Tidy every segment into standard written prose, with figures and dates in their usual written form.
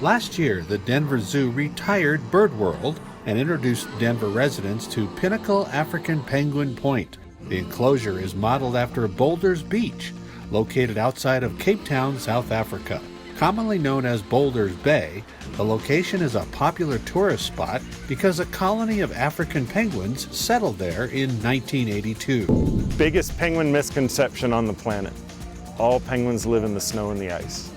Last year, the Denver Zoo retired BirdWorld and introduced Denver residents to Pinnacle African Penguin Point. The enclosure is modeled after Boulders Beach, located outside of Cape Town, South Africa. Commonly known as Boulders Bay, the location is a popular tourist spot because a colony of African penguins settled there in 1982. Biggest penguin misconception on the planet. All penguins live in the snow and the ice.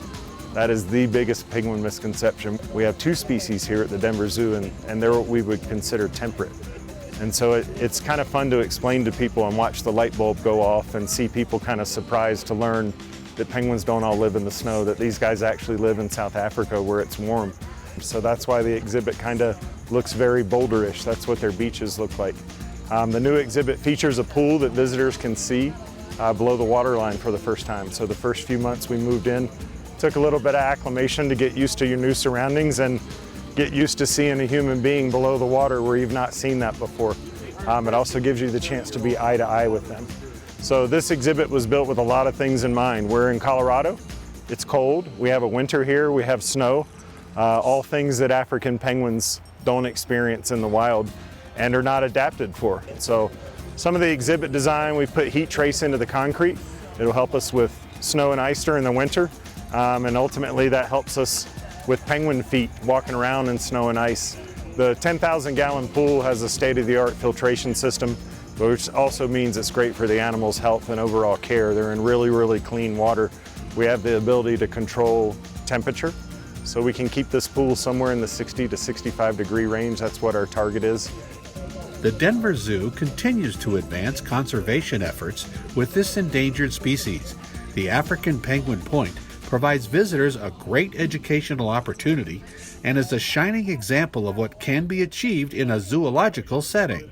That is the biggest penguin misconception. We have two species here at the Denver Zoo, and they're what we would consider temperate. And so it's kind of fun to explain to people and watch the light bulb go off and see people kind of surprised to learn that penguins don't all live in the snow, that these guys actually live in South Africa where it's warm. So that's why the exhibit kind of looks very boulderish. That's what their beaches look like. The new exhibit features a pool that visitors can see below the waterline for the first time. So the first few months we moved in, took a little bit of acclimation to get used to your new surroundings and get used to seeing a human being below the water where you've not seen that before. It also gives you the chance to be eye to eye with them. So this exhibit was built with a lot of things in mind. We're in Colorado, it's cold, we have a winter here, we have snow, all things that African penguins don't experience in the wild and are not adapted for. So some of the exhibit design, we put heat trace into the concrete. It'll help us with snow and ice during the winter, and ultimately that helps us with penguin feet walking around in snow and ice. The 10,000 gallon pool has a state-of-the-art filtration system, which also means it's great for the animals' health and overall care. They're in really, really clean water. We have the ability to control temperature, so we can keep this pool somewhere in the 60 to 65 degree range. That's what our target is. The Denver Zoo continues to advance conservation efforts with this endangered species. The African Penguin Point provides visitors a great educational opportunity and is a shining example of what can be achieved in a zoological setting.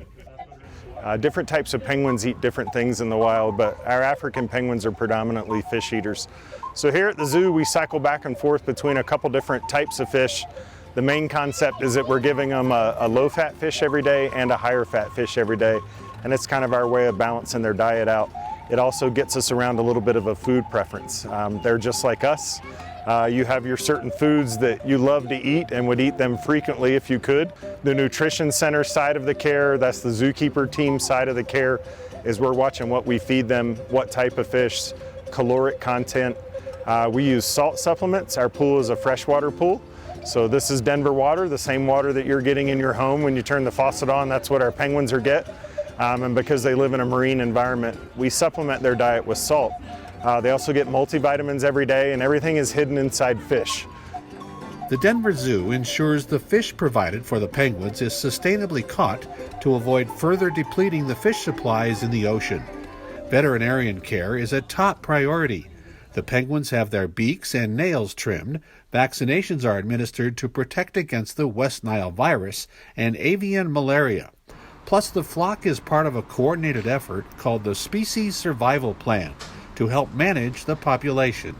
Different types of penguins eat different things in the wild, but our African penguins are predominantly fish eaters. So here at the zoo, we cycle back and forth between a couple different types of fish. The main concept is that we're giving them a low-fat fish every day and a higher-fat fish every day, and it's kind of our way of balancing their diet out. It also gets us around a little bit of a food preference. They're just like us. You have your certain foods that you love to eat and would eat them frequently if you could. The nutrition center side of the care, that's the zookeeper team side of the care, is we're watching what we feed them, what type of fish, caloric content. We use salt supplements. Our pool is a freshwater pool. So this is Denver water, the same water that you're getting in your home when you turn the faucet on. That's what our penguins are get. And because they live in a marine environment, we supplement their diet with salt. They also get multivitamins every day, and everything is hidden inside fish. The Denver Zoo ensures the fish provided for the penguins is sustainably caught to avoid further depleting the fish supplies in the ocean. Veterinarian care is a top priority. The penguins have their beaks and nails trimmed. Vaccinations are administered to protect against the West Nile virus and avian malaria. Plus, the flock is part of a coordinated effort called the Species Survival Plan to help manage the population.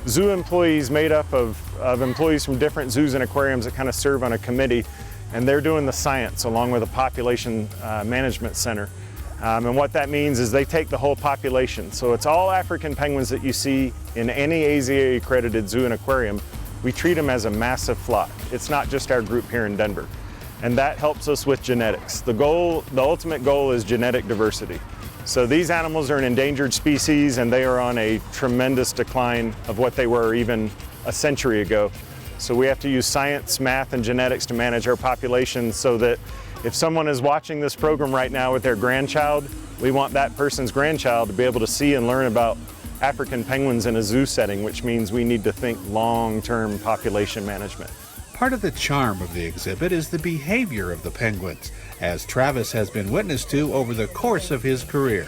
Zoo employees made up of employees from different zoos and aquariums that kind of serve on a committee, and they're doing the science along with a population management center. And what that means is they take the whole population. So it's all African penguins that you see in any AZA accredited zoo and aquarium. We treat them as a massive flock. It's not just our group here in Denver. And that helps us with genetics. The ultimate goal is genetic diversity. So these animals are an endangered species, and they are on a tremendous decline of what they were even a century ago. So we have to use science, math, and genetics to manage our population so that if someone is watching this program right now with their grandchild, we want that person's grandchild to be able to see and learn about African penguins in a zoo setting, which means we need to think long-term population management. Part of the charm of the exhibit is the behavior of the penguins, as Travis has been witness to over the course of his career.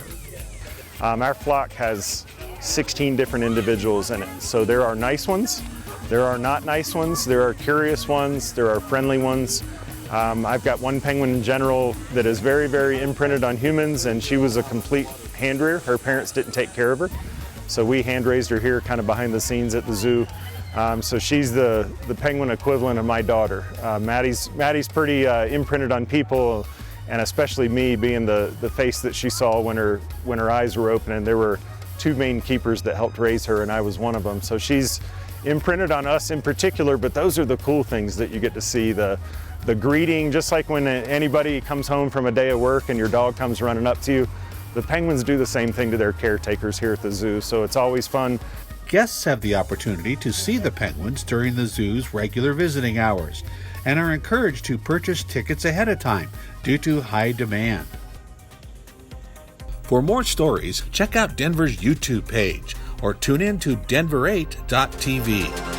Our flock has 16 different individuals in it. So there are nice ones, there are not nice ones, there are curious ones, there are friendly ones. I've got one penguin in general that is very, very imprinted on humans, and she was a complete hand rear. Her parents didn't take care of her. So we hand raised her here kind of behind the scenes at the zoo. So she's the penguin equivalent of my daughter. Maddie's pretty imprinted on people, and especially me, being the face that she saw when her eyes were open. And there were two main keepers that helped raise her, and I was one of them. So she's imprinted on us in particular, but those are the cool things that you get to see. The greeting, just like when anybody comes home from a day of work and your dog comes running up to you, the penguins do the same thing to their caretakers here at the zoo, so it's always fun. Guests have the opportunity to see the penguins during the zoo's regular visiting hours and are encouraged to purchase tickets ahead of time due to high demand. For more stories, check out Denver's YouTube page or tune in to denver8.tv.